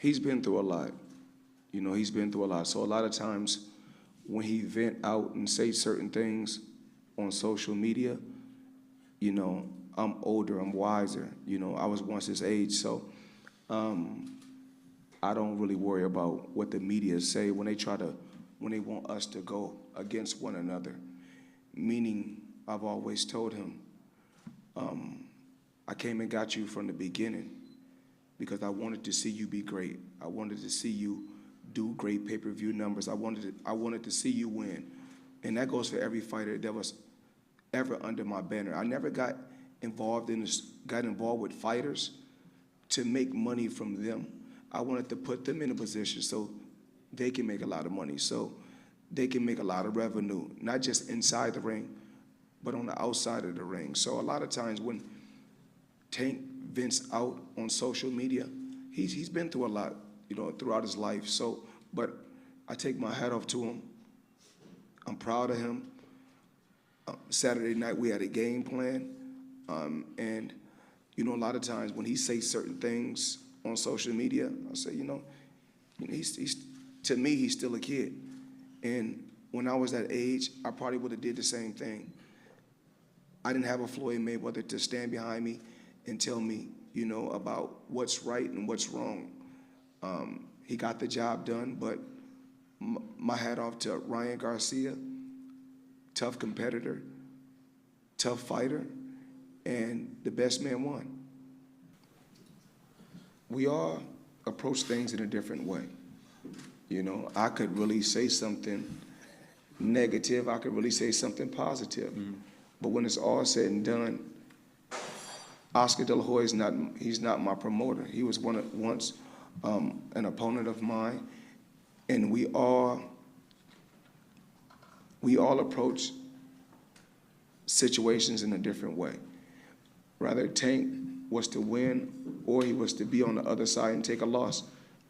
he's been through a lot. He's been through a lot. So a lot of times when he vent out and say certain things on social media, I'm older, I'm wiser. I was once his age, so I don't really worry about what the media say when they want us to go against one another. Meaning, I've always told him, I came and got you from the beginning because I wanted to see you be great. I wanted to see you do great pay-per-view numbers. I wanted to see you win. And that goes for every fighter that was ever under my banner. I never got involved with fighters to make money from them. I wanted to put them in a position so they can make a lot of money, so they can make a lot of revenue, not just inside the ring, but on the outside of the ring. So a lot of times when Tank vents out on social media, he's been through a lot, throughout his life. So, but I take my hat off to him. I'm proud of him. Saturday night we had a game plan, and a lot of times when he says certain things on social media, I say, he's to me he's still a kid, and when I was that age, I probably would have did the same thing. I didn't have a Floyd Mayweather to stand behind me and tell me, about what's right and what's wrong. He got the job done, but my hat off to Ryan Garcia, tough competitor, tough fighter, and the best man won. We all approach things in a different way. I could really say something negative, I could really say something positive. But when it's all said and done, Oscar De La Hoya he's not my promoter. He was once an opponent of mine, and we all approach situations in a different way. Rather Tank was to win or he was to be on the other side and take a loss,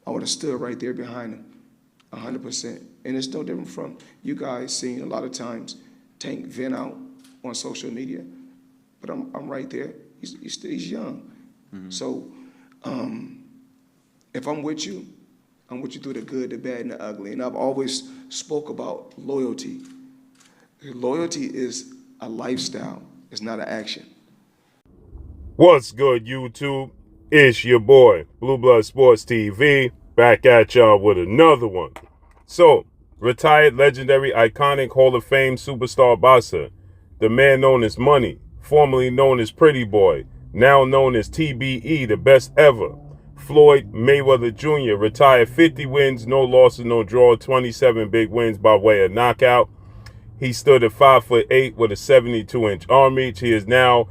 I would have stood right there behind him, 100%. And it's no different from you guys seeing a lot of times Tank vent out on social media, but I'm right there. He's young. So if I'm with you through the good, the bad, and the ugly. And I've always spoke about loyalty. Loyalty is a lifestyle. It's not an action. What's good, YouTube? It's your boy, Blue Blood Sports TV, back at y'all with another one. So, retired, legendary, iconic Hall of Fame superstar boxer, the man known as Money, formerly known as Pretty Boy, now known as TBE, the best ever, Floyd Mayweather Jr., retired 50 wins, no losses, no draw, 27 big wins by way of knockout. He stood at 5'8" with a 72-inch arm reach. He is now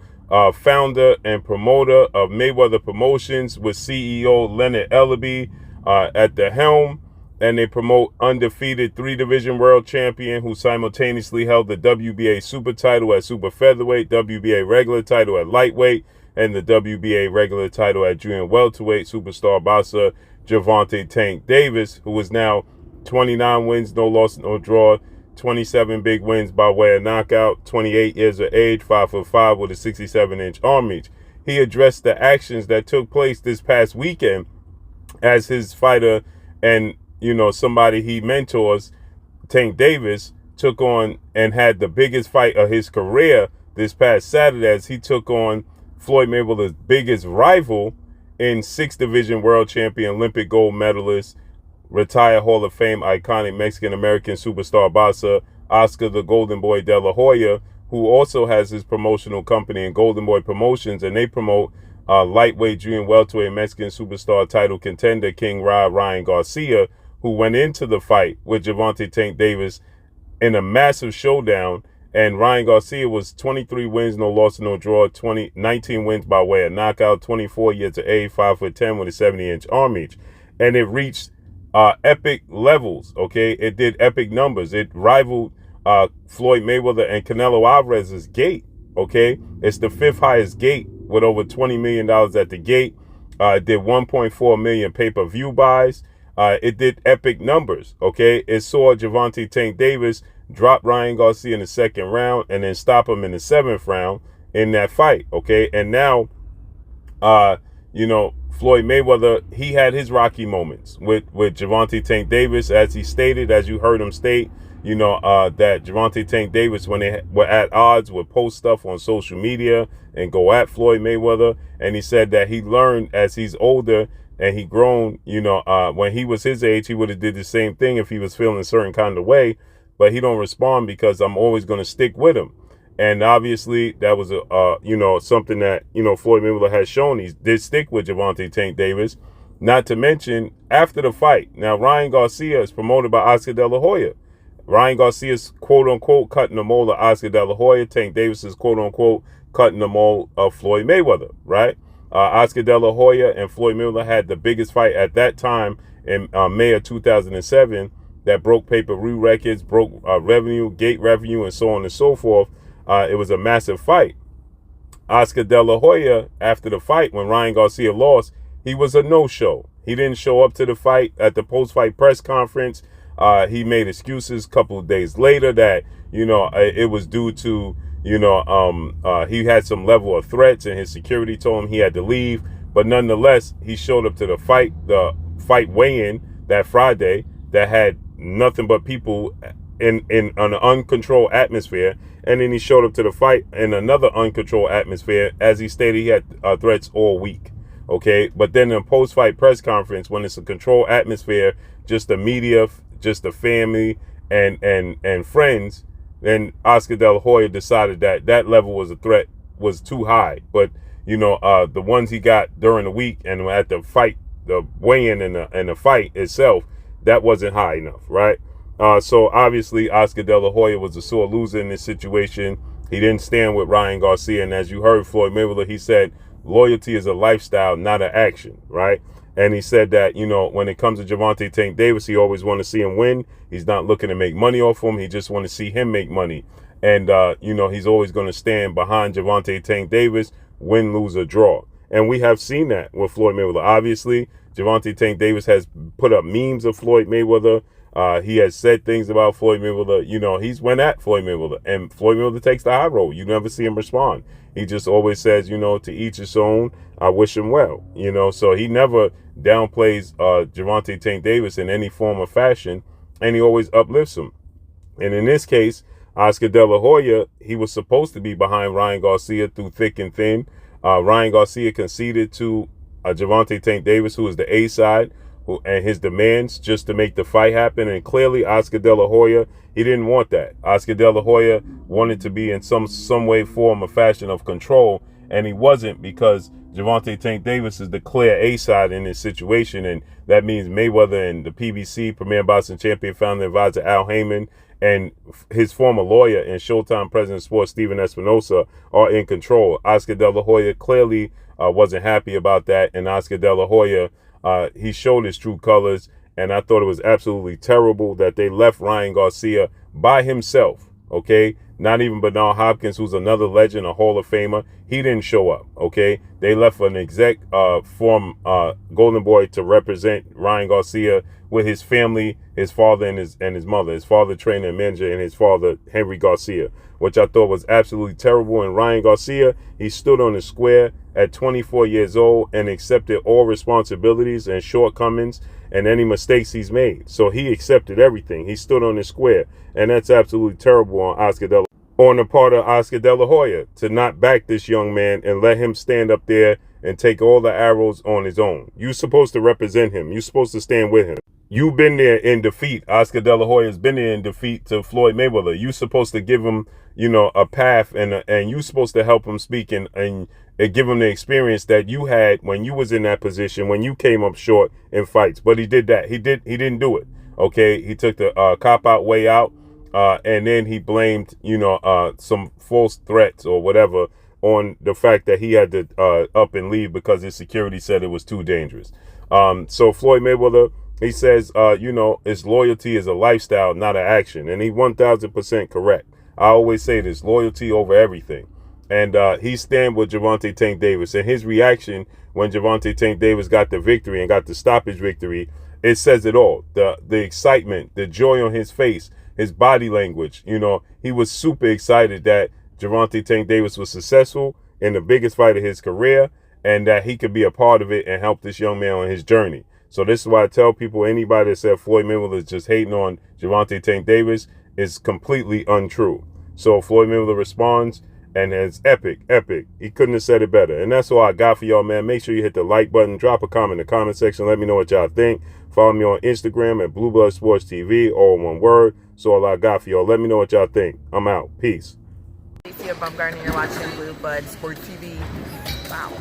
founder and promoter of Mayweather Promotions with CEO Leonard Ellaby at the helm. And they promote undefeated 3-division world champion who simultaneously held the WBA super title at super featherweight, WBA regular title at lightweight, and the WBA regular title at junior welterweight. Superstar boxer Gervonta Tank Davis, who is now 29 wins, no loss, no draw, 27 big wins by way of knockout, 28 years of age, 5'5" with a 67-inch arm reach. He addressed the actions that took place this past weekend as his fighter and somebody he mentors, Tank Davis, took on and had the biggest fight of his career this past Saturday as he took on Floyd Mayweather's biggest rival in 6th-division world champion, Olympic gold medalist, retired Hall of Fame iconic Mexican-American superstar boxer, Oscar the Golden Boy De La Hoya, who also has his promotional company in Golden Boy Promotions, and they promote lightweight, junior welterweight Mexican superstar title contender King Ryan Garcia, who went into the fight with Gervonta Tank Davis in a massive showdown. And Ryan Garcia was 23 wins, no loss, no draw, 19 wins by way of knockout, 24 years of age, 5'10" with a 70-inch arm reach. And it reached epic levels, okay? It did epic numbers. It rivaled Floyd Mayweather and Canelo Alvarez's gate, okay? It's the 5th highest gate with over $20 million at the gate. It did 1.4 million pay-per-view buys. It did epic numbers, okay? It saw Gervonta Tank Davis drop Ryan Garcia in the 2nd round and then stop him in the 7th round in that fight, okay? And now, Floyd Mayweather, he had his rocky moments with Gervonta Tank Davis, as he stated, as you heard him state, that Gervonta Tank Davis, when they were at odds, would post stuff on social media and go at Floyd Mayweather. And he said that he learned as he's older and he grown, when he was his age, he would have did the same thing if he was feeling a certain kind of way, but he don't respond because I'm always going to stick with him. And obviously that was something that, Floyd Mayweather has shown. He did stick with Gervonta Tank Davis, not to mention after the fight. Now, Ryan Garcia is promoted by Oscar De La Hoya. Ryan Garcia's quote unquote cutting the mold of Oscar De La Hoya. Tank Davis is quote unquote cutting the mold of Floyd Mayweather, right? Oscar De La Hoya and Floyd Mayweather had the biggest fight at that time in May of 2007 that broke pay-per-view records, broke revenue, gate revenue, and so on and so forth. It was a massive fight. Oscar De La Hoya, after the fight, when Ryan Garcia lost, he was a no-show. He didn't show up to the fight at the post-fight press conference. He made excuses a couple of days later that, it was due to, he had some level of threats and his security told him he had to leave. But nonetheless, he showed up to the fight weigh-in that Friday that had nothing but people in an uncontrolled atmosphere. And then he showed up to the fight in another uncontrolled atmosphere. As he stated, he had threats all week. Okay. But then in a post-fight press conference, when it's a controlled atmosphere, just the media, just the family and friends, then Oscar De La Hoya decided that that level was a threat was too high. But, the ones he got during the week and at the fight, the weigh-in and the fight itself, that wasn't high enough. Right. So obviously Oscar De La Hoya was a sore loser in this situation. He didn't stand with Ryan Garcia. And as you heard Floyd Mayweather, he said loyalty is a lifestyle, not an action, right? And he said that, when it comes to Gervonta Tank Davis, he always want to see him win. He's not looking to make money off him. He just want to see him make money. And, he's always going to stand behind Gervonta Tank Davis, win, lose, or draw. And we have seen that with Floyd Mayweather. Obviously, Gervonta Tank Davis has put up memes of Floyd Mayweather. He has said things about Floyd Mayweather. He's went at Floyd Mayweather, and Floyd Mayweather takes the high road. You never see him respond. He just always says, to each his own. I wish him well. So he never downplays Gervonta Tank Davis in any form or fashion, and he always uplifts him. And in this case, Oscar De La Hoya, he was supposed to be behind Ryan Garcia through thick and thin. Ryan Garcia conceded to Gervonta Tank Davis, who is the A side, and his demands just to make the fight happen. And clearly Oscar De La Hoya, he didn't want that. Oscar De La Hoya wanted to be in some way, form, or fashion of control, and he wasn't, because Gervonta Tank Davis is the clear A side in this situation, and that means Mayweather and the PBC, Premier Boxing Champion, founder advisor Al Heyman, and his former lawyer and Showtime president of sports Steven Espinosa are in control. Oscar De La Hoya clearly wasn't happy about that, and Oscar De La Hoya, he showed his true colors, and I thought it was absolutely terrible that they left Ryan Garcia by himself, okay? Not even Bernard Hopkins, who's another legend, a Hall of Famer. He didn't show up, okay? They left an exec from Golden Boy to represent Ryan Garcia with his family, his father and his mother, his father, trainer and manager, and his father, Henry Garcia, which I thought was absolutely terrible. And Ryan Garcia, he stood on the square at 24 years old and accepted all responsibilities and shortcomings and any mistakes he's made. So he accepted everything. He stood on the square, and that's absolutely terrible on the part of Oscar De La Hoya to not back this young man and let him stand up there and take all the arrows on his own. You're supposed to represent him. You're supposed to stand with him. You've been there in defeat. Oscar De La Hoya has been there in defeat to Floyd Mayweather. You're supposed to give him, a path, and you're supposed to help him speak and give him the experience that you had when you was in that position, when you came up short in fights. But he did that. He didn't do it. Okay, he took the cop-out way out, and then he blamed, some false threats or whatever on the fact that he had to up and leave because his security said it was too dangerous. So Floyd Mayweather, he says, his loyalty is a lifestyle, not an action. And he 1000% correct. I always say this, loyalty over everything. And he stand with Gervonta Tank Davis. And his reaction when Gervonta Tank Davis got the victory and got the stoppage victory, it says it all. The excitement, the joy on his face, his body language. He was super excited that Gervonta Tank Davis was successful in the biggest fight of his career. and that he could be a part of it and help this young man on his journey. So this is why I tell people, anybody that said Floyd Mayweather is just hating on Gervonta Tank Davis is completely untrue. So Floyd Mayweather responds, and it's epic. He couldn't have said it better. And that's all I got for y'all, man. Make sure you hit the like button, drop a comment in the comment section, let me know what y'all think. Follow me on Instagram at Blue Blood Sports TV, all one word. So all I got for y'all. Let me know what y'all think. I'm out. Peace. Lacey Bumgarner, you're watching Blue Blood Sports TV. Wow.